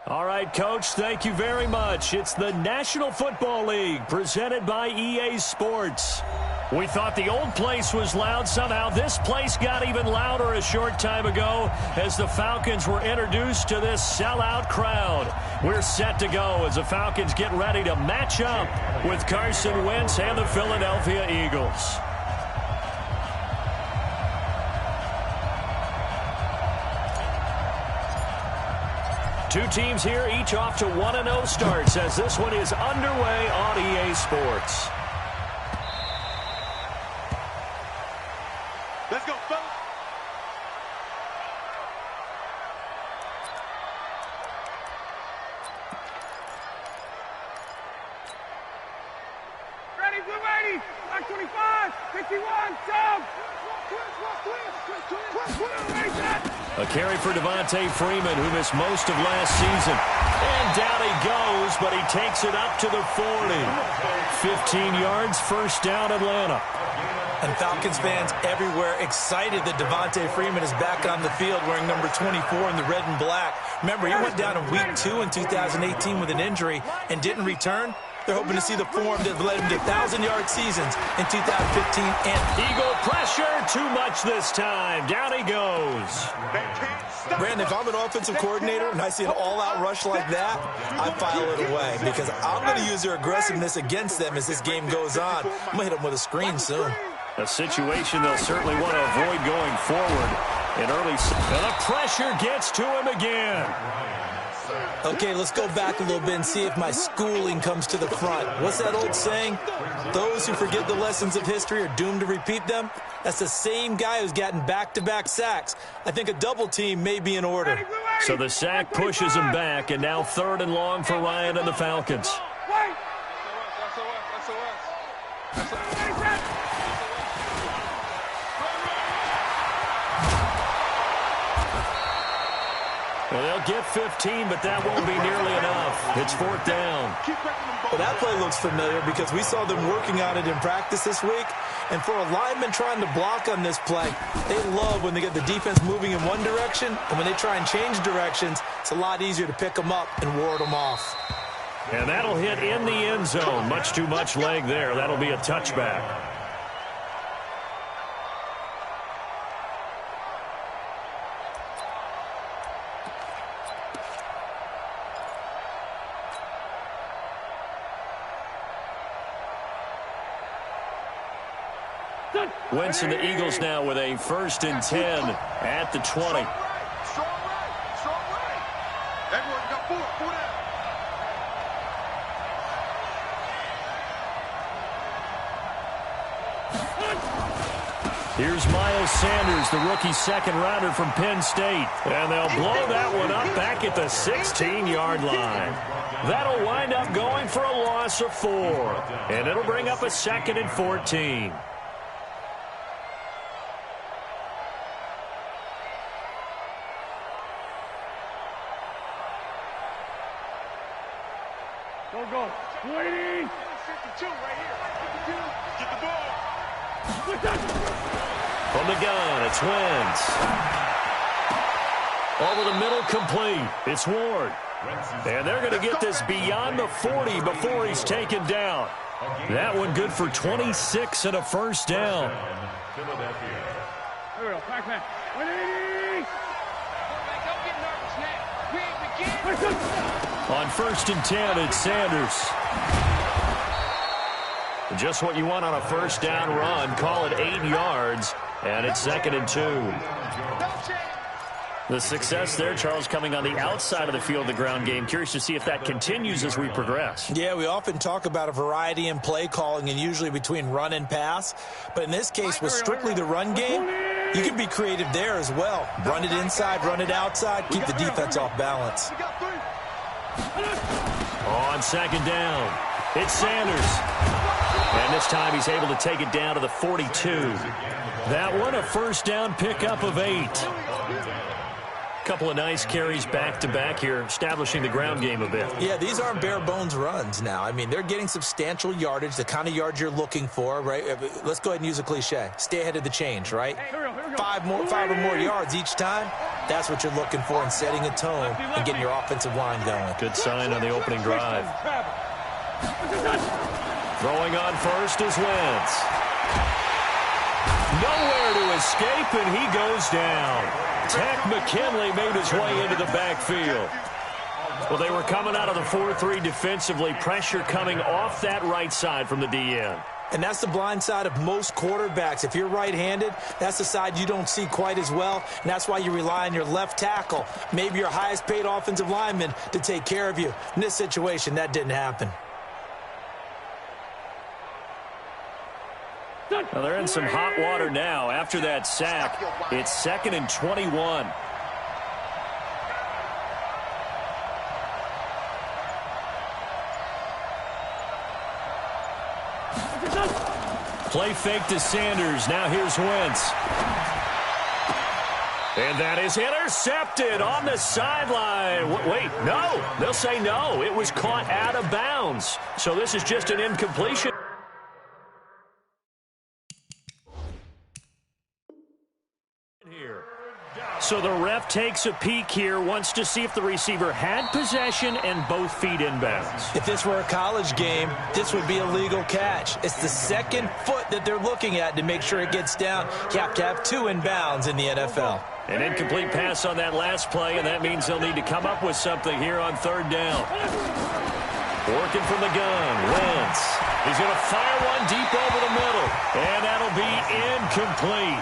All right, Coach, thank you very much. It's the National Football League presented by EA Sports. We thought the old place was loud. Somehow this place got even louder a short time ago as the Falcons were introduced to this sellout crowd. We're set to go as the Falcons get ready to match up with Carson Wentz and the Philadelphia Eagles. Two teams here, each off to 1-0 starts as this one is underway on EA Sports. Let's go, fellas. Ready, we're ready. 25, 51, jump. A carry for Devontae Freeman, who missed most of last season. And down he goes, but he takes it up to the 40. 15 yards, first down, Atlanta. And Falcons fans everywhere excited that Devontae Freeman is back on the field wearing number 24 in the red and black. Remember, he went down in week 2 in 2018 with an injury and didn't return. They're hoping to see the form that led him to 1,000-yard seasons in 2015. And Eagle pressure, too much this time. Down he goes. Brandon, if I'm an offensive coordinator and I see an all-out rush like that, I file it away because I'm going to use their aggressiveness against them as this game goes on. I'm going to hit them with a screen soon. A situation they'll certainly want to avoid going forward in early. And the pressure gets to him again. Okay, let's go back a little bit and see if my schooling comes to the front. What's that old saying? Those who forget the lessons of history are doomed to repeat them. That's the same guy who's gotten back-to-back sacks. I think a double team may be in order. So the sack pushes him back, and now 3rd and long for Ryan and the Falcons. Well, they'll get 15, but that won't be nearly enough. It's 4th down. Well, that play looks familiar because we saw them working on it in practice this week. And for a lineman trying to block on this play, they love when they get the defense moving in one direction. And when they try and change directions, it's a lot easier to pick them up and ward them off. And that'll hit in the end zone. Much too much leg there. That'll be a touchback. Wentz and the Eagles now with a 1st and 10 at the 20. Strong right. Everyone got 4 down. Here's Miles Sanders, the rookie 2nd-rounder from Penn State. And they'll blow that one up back at the 16-yard line. That'll wind up going for a loss of 4. And it'll bring up a 2nd and 14. Go. 20. 52 right here. 52. Get the ball. From the gun, it's Wentz. Over the middle, complete. It's Ward. And they're going to get this beyond the 40 before he's taken down. That one good for 26 and a 1st down. Here we go. Pac-Man. 180. Don't get nervous now. We ain't beginning. On 1st and 10, it's Sanders. Just what you want on a 1st down run. Call it 8 yards, and it's 2nd and 2. The success there, Charles, coming on the outside of the field, the ground game. Curious to see if that continues as we progress. Yeah, we often talk about a variety in play calling and usually between run and pass. But in this case, with strictly the run game, you can be creative there as well. Run it inside, run it outside, keep the defense off balance. On 2nd down, it's Sanders. And this time he's able to take it down to the 42. That one a 1st down pickup of 8. Couple of nice carries back-to-back here, establishing the ground game a bit. Yeah, these aren't bare-bones runs now. I mean, they're getting substantial yardage, the kind of yards you're looking for, right? Let's go ahead and use a cliche. Stay ahead of the change, right? 5 or more yards each time. That's what you're looking for in setting a tone and getting your offensive line going. Good sign on the opening drive. Throwing on first is Wentz. Nowhere to escape, and he goes down. Takk McKinley made his way into the backfield. Well, they were coming out of the 4-3 defensively. Pressure coming off that right side from the DN. And that's the blind side of most quarterbacks. If you're right-handed, that's the side you don't see quite as well, and that's why you rely on your left tackle, maybe your highest-paid offensive lineman, to take care of you. In this situation, that didn't happen. Well, they're in some hot water now. After that sack, it's 2nd and 21. Play fake to Sanders. Now here's Wentz. And that is intercepted on the sideline. Wait, no. They'll say no. It was caught out of bounds. So this is just an incompletion. So the ref takes a peek here, wants to see if the receiver had possession and both feet inbounds. If this were a college game, this would be a legal catch. It's the second foot that they're looking at to make sure it gets down. You have to have 2 inbounds in the NFL. An incomplete pass on that last play, and that means they'll need to come up with something here on 3rd down. Working from the gun, Wentz. He's going to fire one deep over the middle, and that'll be incomplete.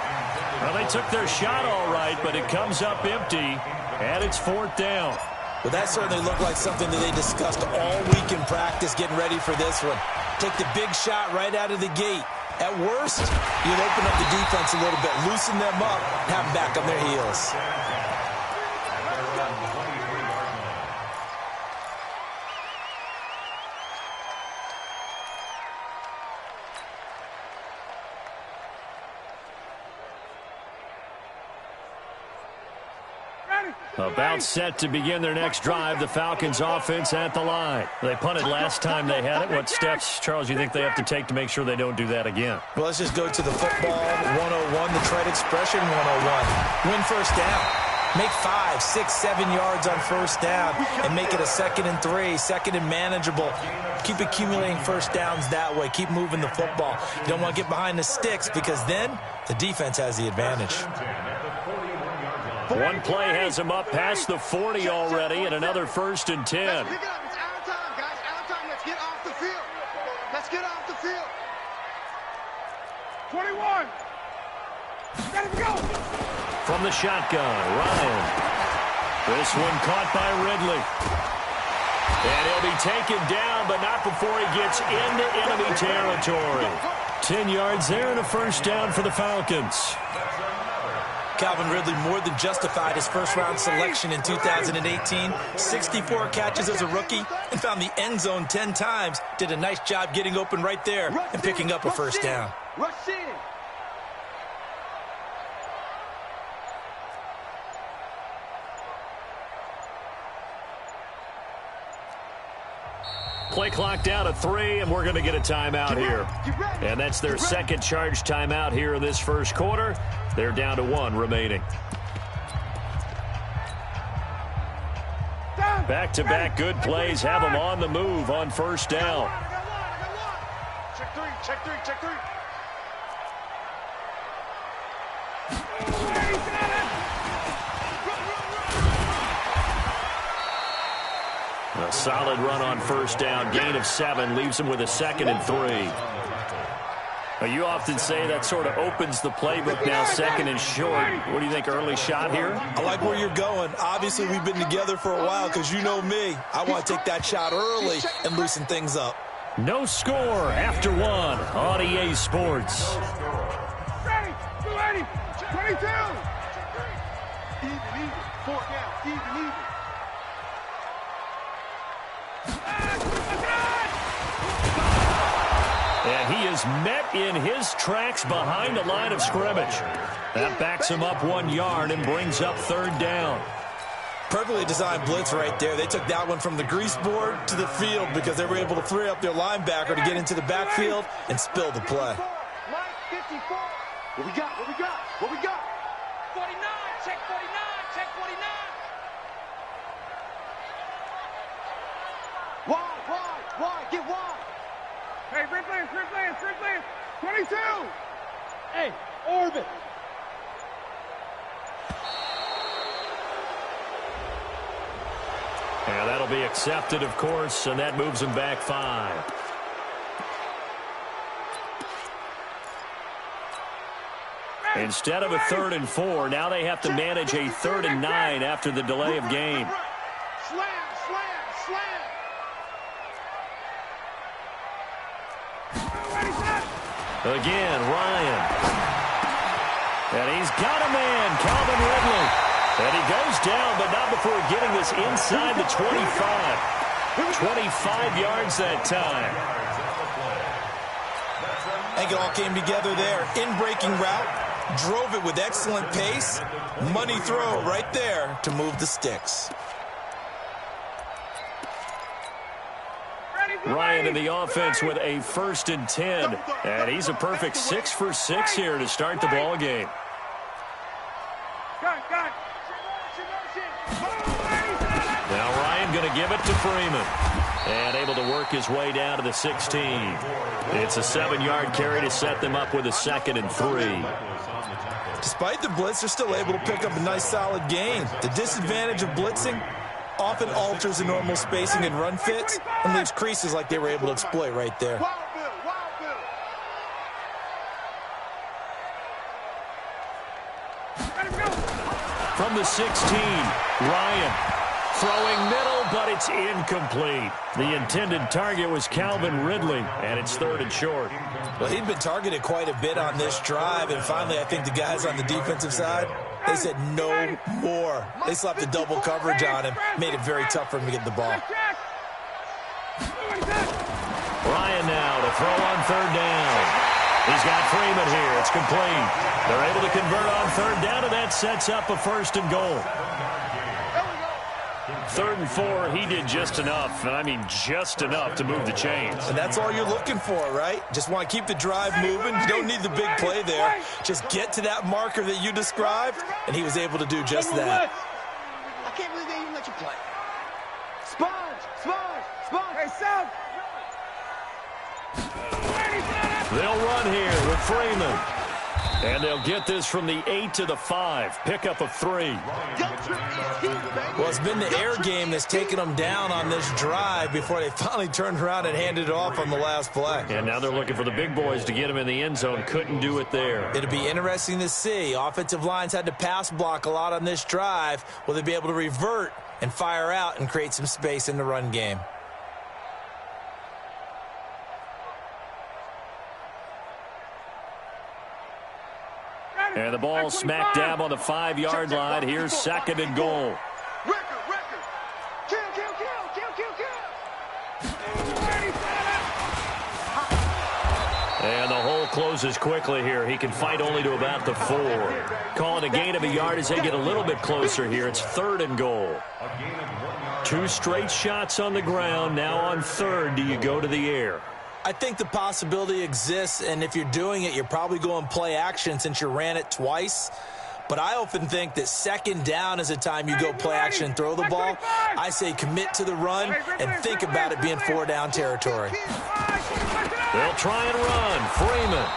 Well, they took their shot all right, but it comes up empty, and it's 4th down. Well, that certainly looked like something that they discussed all week in practice, getting ready for this one. Take the big shot right out of the gate. At worst, you'll open up the defense a little bit, loosen them up, and have them back on their heels. About set to begin their next drive, the Falcons offense at the line. They punted last time they had it. What steps, Charles, do you think they have to take to make sure they don't do that again? Well, let's just go to the football 101, the trade expression 101. Win first down. Make 5, 6, 7 yards on first down and make it a 2nd and 3, 2nd and manageable. Keep accumulating first downs that way. Keep moving the football. You don't want to get behind the sticks because then the defense has the advantage. One play has him up past the 40 already, and another 1st and 10. Let's pick it up. It's out of time, guys. Out of time. Let's get off the field. Let's get off the field. 21. Ready to go. From the shotgun, Ryan. This one caught by Ridley. And he'll be taken down, but not before he gets into enemy territory. 10 yards there and a 1st down for the Falcons. Calvin Ridley more than justified his first-round selection in 2018. 64 catches as a rookie and found the end zone 10 times. Did a nice job getting open right there and picking up a 1st down. Rush in. Play clock down to 3, and we're going to get a timeout here. And that's their second charge timeout here in this first quarter. They're down to 1 remaining. Back-to-back good plays have them on the move on first down. Check 3, check 3, check 3. A solid run on first down. Gain of 7 leaves him with a 2nd and 3. You often say that sort of opens the playbook now, 2nd and short. What do you think, early shot here? I like where you're going. Obviously, we've been together for a while because you know me. I want to take that shot early and loosen things up. No score after 1 on EA Sports. Ready, 280, 22. Even, 4 down, even. And he is met in his tracks behind the line of scrimmage. That backs him up 1 yard and brings up 3rd down. Perfectly designed blitz right there. They took that one from the grease board to the field because they were able to free up their linebacker to get into the backfield and spill the play. Line 54. What we got? 49, check 49, check 49. Wide, get wide. Hey, free players. 22. Hey, orbit. And that'll be accepted, of course, and that moves them back 5. Instead of a 3rd and 4, now they have to manage a 3rd and 9 after the delay of game. Slam. Again, Ryan. And he's got a man, Calvin Ridley. And he goes down, but not before getting this inside the 25. 25 yards that time. I think it all came together there. In-breaking route, drove it with excellent pace. Money throw right there to move the sticks. Ryan in the offense with a 1st and 10. And he's a perfect 6 for 6 here to start the ball game. Now Ryan going to give it to Freeman. And able to work his way down to the 16. It's a 7-yard carry to set them up with a 2nd and 3. Despite the blitz, they're still able to pick up a nice solid gain. The disadvantage of blitzing often alters the normal spacing and run fits and leaves creases like they were able to exploit right there. From the 16, Ryan throwing middle, but it's incomplete. The intended target was Calvin Ridley, and it's 3rd and short. Well, he'd been targeted quite a bit on this drive, and finally I think the guys on the defensive side, they said no more. They slapped the double coverage on him, made it very tough for him to get the ball. Ryan now to throw on 3rd down. He's got Freeman here. It's complete. They're able to convert on 3rd down, and that sets up a 1st and goal. 3rd and 4, he did just enough, and I mean just enough to move the chains. And that's all you're looking for, right? Just want to keep the drive moving. You don't need the big play there. Just get to that marker that you described, and he was able to do just that. I can't believe they even let you play. Sponge. Hey, South. They'll run here with Freeman. And they'll get this from the 8 to the 5. Pickup of 3. Well, it's been the air game that's taken them down on this drive before they finally turned around and handed it off on the last play. And now they're looking for the big boys to get them in the end zone. Couldn't do it there. It'll be interesting to see. Offensive lines had to pass block a lot on this drive. Will they be able to revert and fire out and create some space in the run game? And the ball smack dab on the 5-yard line. Here's 2nd and goal. Kill. And the hole closes quickly here. He can fight only to about the 4. Calling a gain of a yard as they get a little bit closer here. It's 3rd and goal. 2 straight shots on the ground. Now on 3rd, do you go to the air? I think the possibility exists, and if you're doing it, you're probably going play action since you ran it twice. But I often think that 2nd down is a time you go play action and throw the ball. I say commit to the run and think about it being 4-down territory. They'll try and run. Freeman.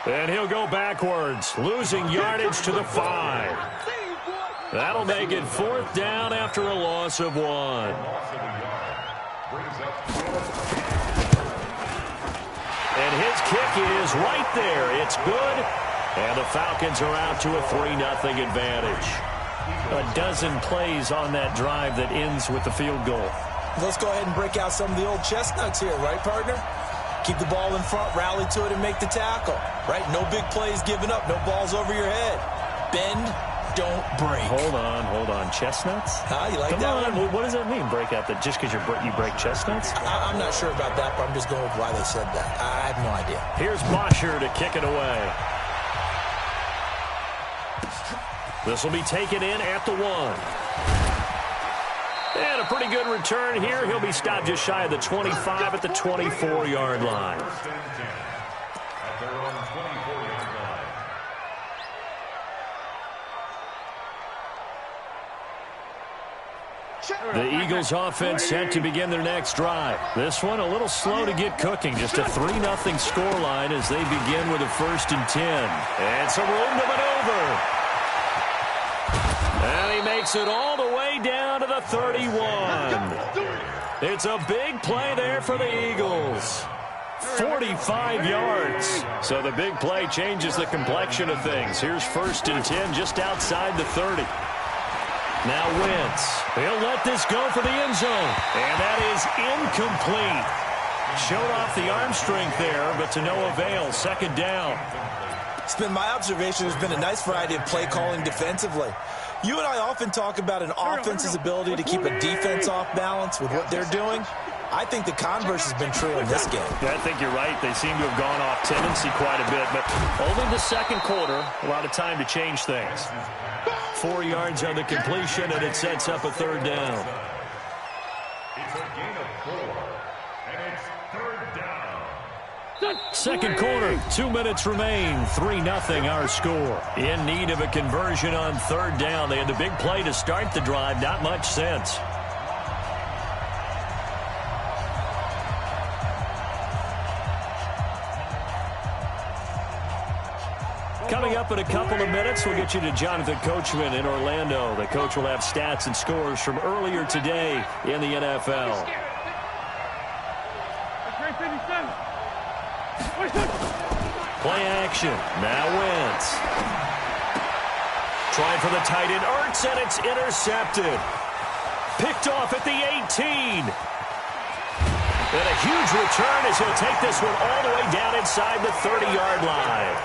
And he'll go backwards, losing yardage to the 5. That'll make it 4th down after a loss of 1. And his kick is right there. It's good. And the Falcons are out to a 3-0 advantage. A dozen plays on that drive that ends with the field goal. Let's go ahead and break out some of the old chestnuts here, right, partner? Keep the ball in front, rally to it, and make the tackle, right? No big plays given up, no balls over your head. Bend, don't break. Hold on. Chestnuts? You like Come that on. one? What does that mean, break out? That just because you break chestnuts? I'm not sure about that, but I'm just going with why they said that. I have no idea. Here's Bosher to kick it away. This will be taken in at the 1. And a pretty good return here. He'll be stopped just shy of the 25 at the 24-yard line. The Eagles offense set to begin their next drive. This one a little slow to get cooking. Just a 3-0 scoreline as they begin with a 1st and 10. It's a room to maneuver. And he makes it all the way down to the 31. It's a big play there for the Eagles. 45 yards. So the big play changes the complexion of things. Here's 1st and 10 just outside the 30. Now Wentz. He'll let this go for the end zone. And that is incomplete. Showed off the arm strength there, but to no avail. 2nd down. It's been my observation there's been a nice variety of play calling defensively. You and I often talk about an offense's ability to keep a defense off balance with what they're doing. I think the converse has been true in this game. Yeah, I think you're right. They seem to have gone off tendency quite a bit, but only the 2nd quarter, a lot of time to change things. 4 yards on the completion, and it sets up a 3rd down. It's a gain of 4, and it's 3rd down. 2nd quarter, 2 minutes remain. 3-0 our score. In need of a conversion on 3rd down. They had the big play to start the drive. Not much sense. Coming up in a couple of minutes, we'll get you to Jonathan Coachman in Orlando. The coach will have stats and scores from earlier today in the NFL. Play action. Now Wentz. Trying for the tight end. Ertz, and it's intercepted. Picked off at the 18. And a huge return as he'll take this one all the way down inside the 30-yard line.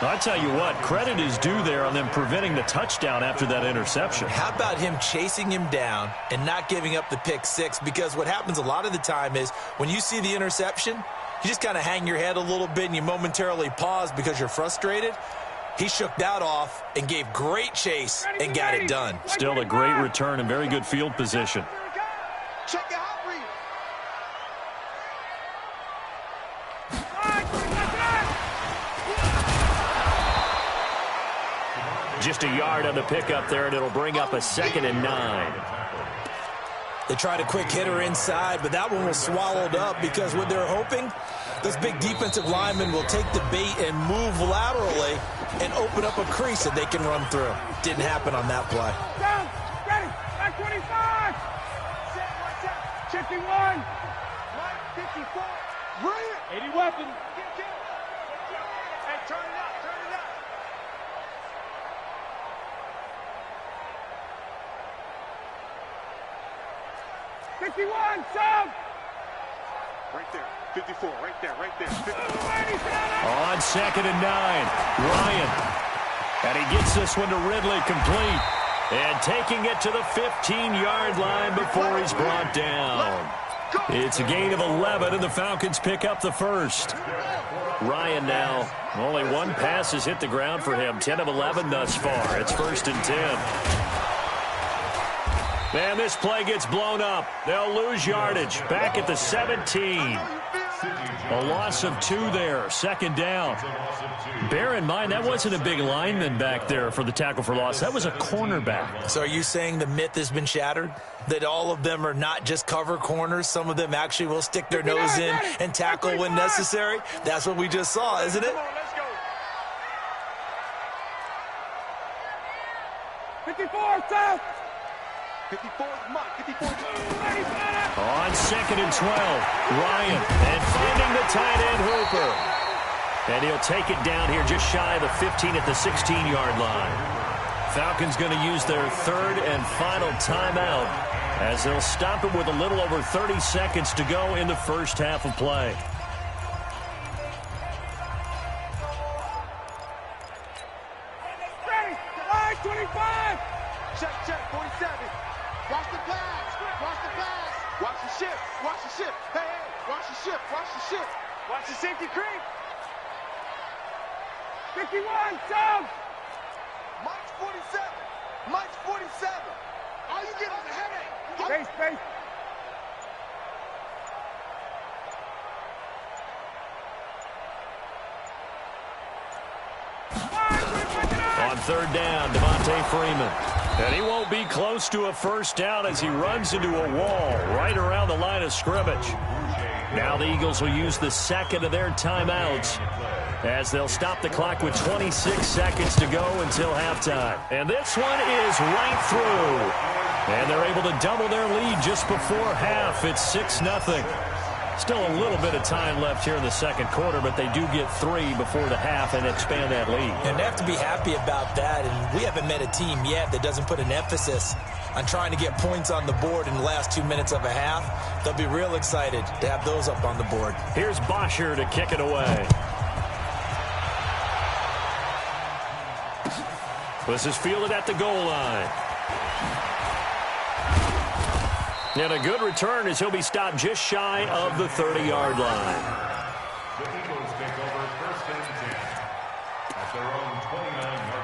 I'll tell you what, credit is due there on them preventing the touchdown after that interception. How about him chasing him down and not giving up the pick 6? Because what happens a lot of the time is when you see the interception, you just kind of hang your head a little bit and you momentarily pause because you're frustrated. He shook that off and gave great chase and got it done. Still a great return and very good field position. Check your hot read. Just a yard on the pickup there, and it'll bring up a 2nd and 9. They tried a quick hitter inside, but that one was swallowed up because what they're hoping, this big defensive lineman will take the bait and move laterally and open up a crease that they can run through. Didn't happen on that play. Down, ready, back 25. 51. 54. Bring it. 80 weapons. Hey, turn it up, turn it up. Right there, 54, right there, right there. 54. On 2nd and 9, Ryan. And he gets this one to Ridley complete. And taking it to the 15-yard line before he's brought down. It's a gain of 11, and the Falcons pick up the 1st. Ryan now, only one pass has hit the ground for him. 10 of 11 thus far. It's 1st and 10. Man, this play gets blown up. They'll lose yardage. Back at the 17. A loss of 2 there. 2nd down. Bear in mind, that wasn't a big lineman back there for the tackle for loss. That was a cornerback. So are you saying the myth has been shattered? That all of them are not just cover corners? Some of them actually will stick their nose in and tackle when necessary? That's what we just saw, isn't it? 54, south. 54 is Mike. 54 is On 2nd and 12, Ryan, and finding the tight end Hooper. And he'll take it down here just shy of the 15 at the 16-yard line. Falcons going to use their 3rd and final timeout as they'll stop it with a little over 30 seconds to go in the first half of play. Ready, line 25. check, 47. Watch the pass, watch the pass. Watch the ship, watch the ship. Hey, watch the ship, watch the ship. Watch the safety creep. 51, south. Mike's 47. Mike's 47. All you get is a headache. Space. On 3rd down, Devontae Freeman. And he won't be close to a first down as he runs into a wall right around the line of scrimmage. Now the Eagles will use the second of their timeouts as they'll stop the clock with 26 seconds to go until halftime. And this one is right through. And they're able to double their lead just before half. It's 6-0. Still a little bit of time left here in the second quarter, but they do get 3 before the half and expand that lead. And they have to be happy about that. And we haven't met a team yet that doesn't put an emphasis on trying to get points on the board in the last 2 minutes of a half. They'll be real excited to have those up on the board. Here's Bosher to kick it away. This is fielded at the goal line. And a good return as he'll be stopped just shy of the 30-yard line. The Eagles take over first and 10 at their own 29-yard line.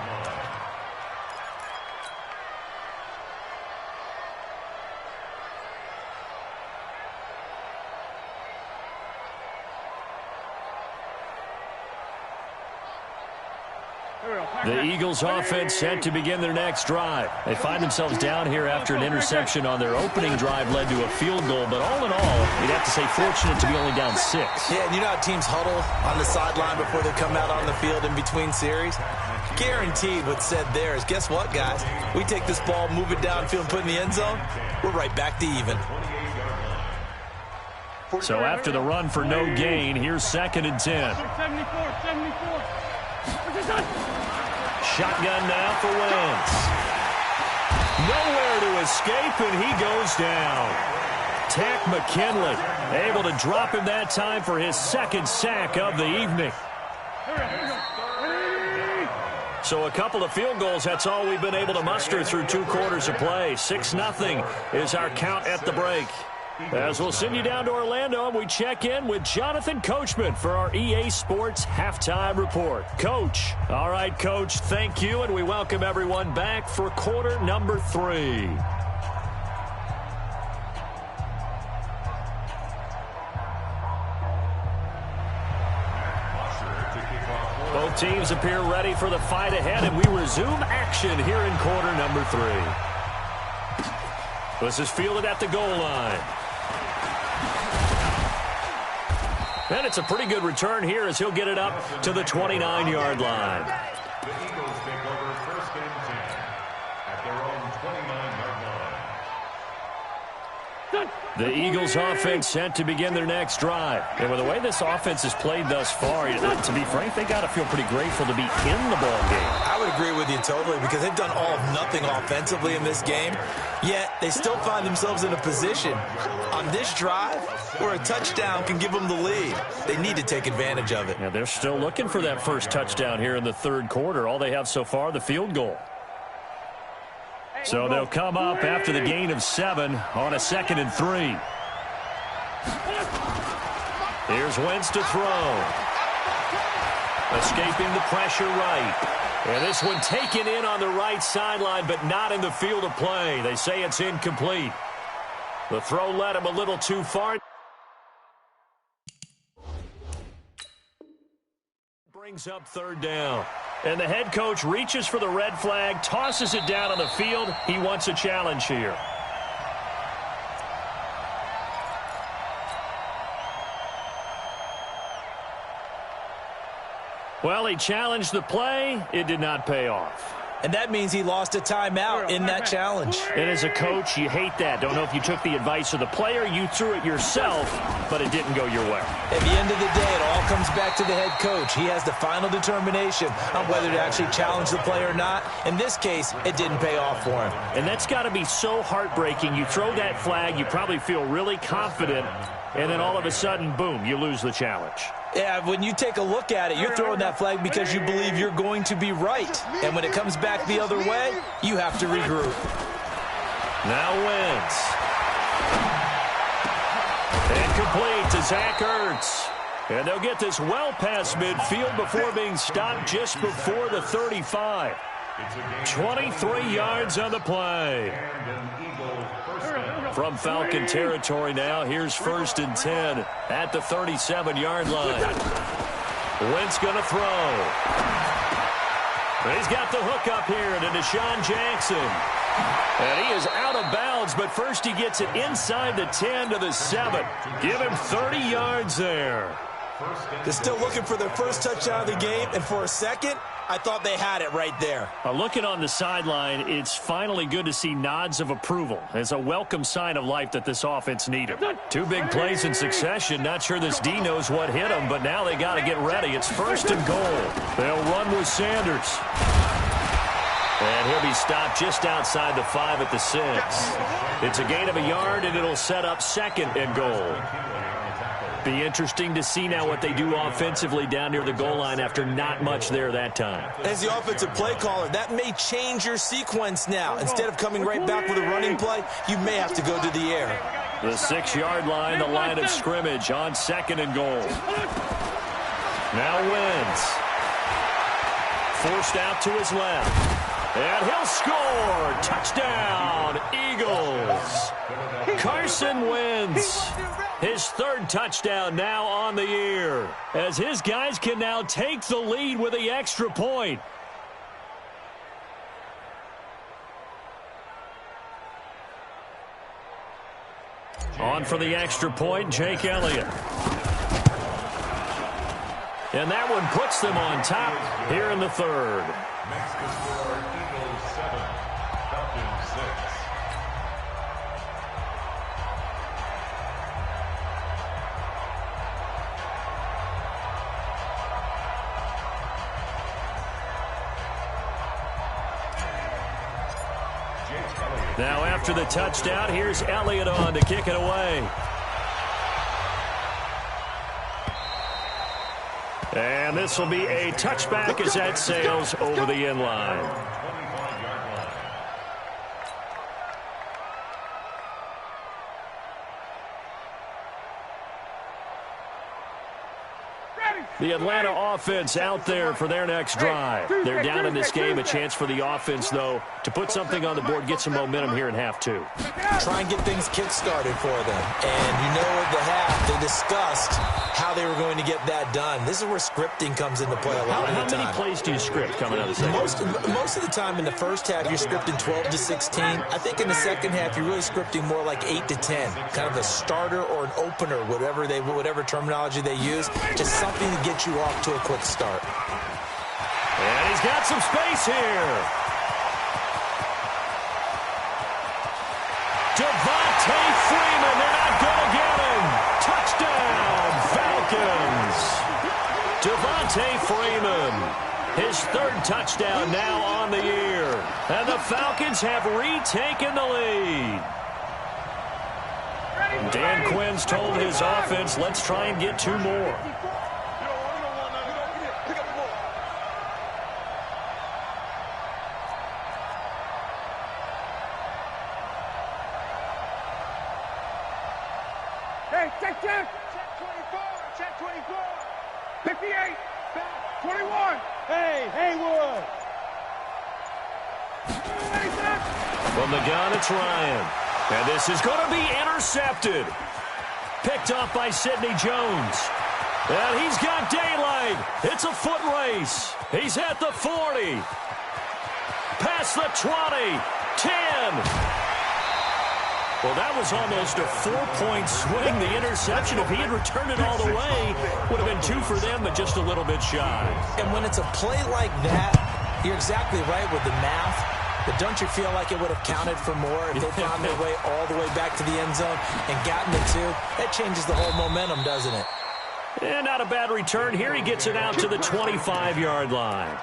The Eagles offense set to begin their next drive. They find themselves down here after an interception on their opening drive led to a field goal. But all in all, you'd have to say fortunate to be only down 6. Yeah, and you know how teams huddle on the sideline before they come out on the field in between series? Guaranteed what's said there is, guess what, guys? We take this ball, move it downfield, and put it in the end zone, we're right back to even. So after the run for no gain, here's 2nd and 10. 74. Shotgun now for Wentz. Nowhere to escape, and he goes down. Takk McKinley able to drop him that time for his 2nd sack of the evening. So a couple of field goals, that's all we've been able to muster through 2 quarters of play. 6-0 is our count at the break. As we'll send you down to Orlando, we check in with Jonathan Coachman for our EA Sports Halftime Report. Coach. All right, Coach, thank you, and we welcome everyone back for quarter number 3. Both teams appear ready for the fight ahead, and we resume action here in quarter number 3. This is fielded at the goal line. And it's a pretty good return here as he'll get it up to the 29-yard line. The Eagles take over first and 10 at their own 29-yard line. The Eagles offense set to begin their next drive. And with the way this offense has played thus far, to be frank, they got to feel pretty grateful to be in the ball game. I would agree with you totally because they've done all of nothing offensively in this game, yet they still find themselves in a position on this drive where a touchdown can give them the lead. They need to take advantage of it. Yeah, they're still looking for that first touchdown here in the 3rd quarter. All they have so far, the field goal. So they'll come up after the gain of 7 on a 2nd and 3. Here's Wentz to throw. Escaping the pressure right. And this one taken in on the right sideline, but not in the field of play. They say it's incomplete. The throw led him a little too far. Brings up 3rd down. And the head coach reaches for the red flag, tosses it down on the field. He wants a challenge here. Well, he challenged the play. It did not pay off. And that means he lost a timeout in that challenge. And as a coach, you hate that. Don't know if you took the advice of the player, you threw it yourself, but it didn't go your way. At the end of the day, it all comes back to the head coach. He has the final determination on whether to actually challenge the play or not. In this case, it didn't pay off for him. And that's got to be so heartbreaking. You throw that flag, you probably feel really confident, and then all of a sudden, boom, you lose the challenge. Yeah, when you take a look at it, you're throwing that flag because you believe you're going to be right. And when it comes back the other way, you have to regroup. Now Wentz. Incomplete to Zach Ertz. And they'll get this well past midfield before being stopped just before the 35. 23 yards on the play. From Falcon territory now, here's 1st and 10 at the 37-yard line. Wentz going to throw. He's got the hook up here to Deshaun Jackson. And he is out of bounds, but first he gets it inside the 10 to the 7. Give him 30 yards there. They're still looking for their first touchdown of the game, and for a second, I thought they had it right there. Looking on the sideline, it's finally good to see nods of approval. It's a welcome sign of life that this offense needed. 2 big plays in succession. Not sure this D knows what hit him, but now they got to get ready. It's 1st and goal. They'll run with Sanders. And he'll be stopped just outside the 5 at the 6. It's a gain of a yard, and it'll set up 2nd and goal. Be interesting to see now what they do offensively down near the goal line after not much there that time. As the offensive play caller, that may change your sequence now. Instead of coming right back with a running play, you may have to go to the air. The 6-yard line, the line of scrimmage on 2nd and goal. Now Wentz. Forced out to his left. And he'll score. Touchdown, Eagles. Carson Wentz. His 3rd touchdown now on the year, as his guys can now take the lead with the extra point. On for the extra point, Jake Elliott. And that one puts them on top here in the 3rd. Next to score, Eagles 7, Falcons 6. Now after the touchdown, here's Elliott on to kick it away. And this will be a touchback as that sails over the end line. The Atlanta offense out there for their next drive. They're down in this game. A chance for the offense, though, to put something on the board, get some momentum here in half 2. Try and get things kick-started for them. And you know at the half, they discussed how they were going to get that done. This is where scripting comes into play a lot of the time. How many plays do you script coming out of the second? Most of the time in the first half, you're scripting 12 to 16. I think in the second half, you're really scripting more like 8 to 10. Kind of a starter or an opener, whatever terminology they use. Just something to get you off to a quick start. And he's got some space here. Devontae Freeman, they're not going to get him. Touchdown, Falcons. Devontae Freeman, his 3rd touchdown now on the year. And the Falcons have retaken the lead. Dan Quinn's told his offense, let's try and get 2 more. Hey, check. Check 24. Check 24. 58. 21. Hey, Haywood. From the gun, it's Ryan. And this is going to be intercepted. Picked off by Sidney Jones. And he's got daylight. It's a foot race. He's at the 40. Past the 20. 10. Well, that was almost a 4-point swing. The interception, if he had returned it all the way, would have been 2 for them, but just a little bit shy. And when it's a play like that, you're exactly right with the math. But don't you feel like it would have counted for more if they found their way all the way back to the end zone and gotten it 2? That changes the whole momentum, doesn't it? And not a bad return here. He gets it out to the 25-yard line.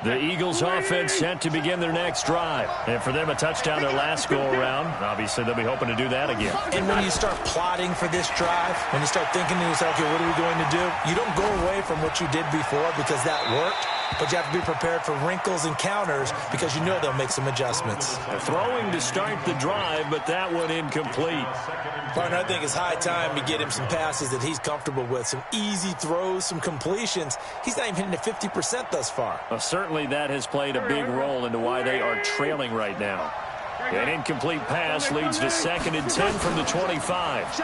The Eagles offense set to begin their next drive. And for them, a touchdown their last go-around. Obviously, they'll be hoping to do that again. And when you start plotting for this drive, when you start thinking to yourself, okay, what are we going to do? You don't go away from what you did before because that worked. But you have to be prepared for wrinkles and counters because you know they'll make some adjustments. Throwing to start the drive, but that one incomplete. Partner, I think it's high time to get him some passes that he's comfortable with. Some easy throws, some completions. He's not even hitting the 50% thus far. Well, certainly that has played a big role into why they are trailing right now. An incomplete pass leads to 2nd and 10 from the 25.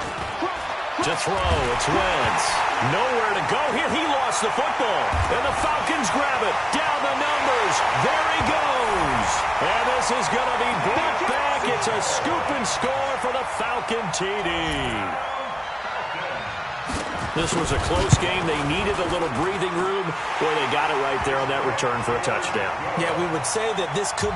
To throw, it's Wentz. Nowhere to go here. He lost the football. ball, and the Falcons grab it. Down the numbers. There he goes. And this is going to be brought back. It's a scoop and score for the Falcon TD. This was a close game. They needed a little breathing room. Boy, they got it right there on that return for a touchdown. Yeah, we would say that this could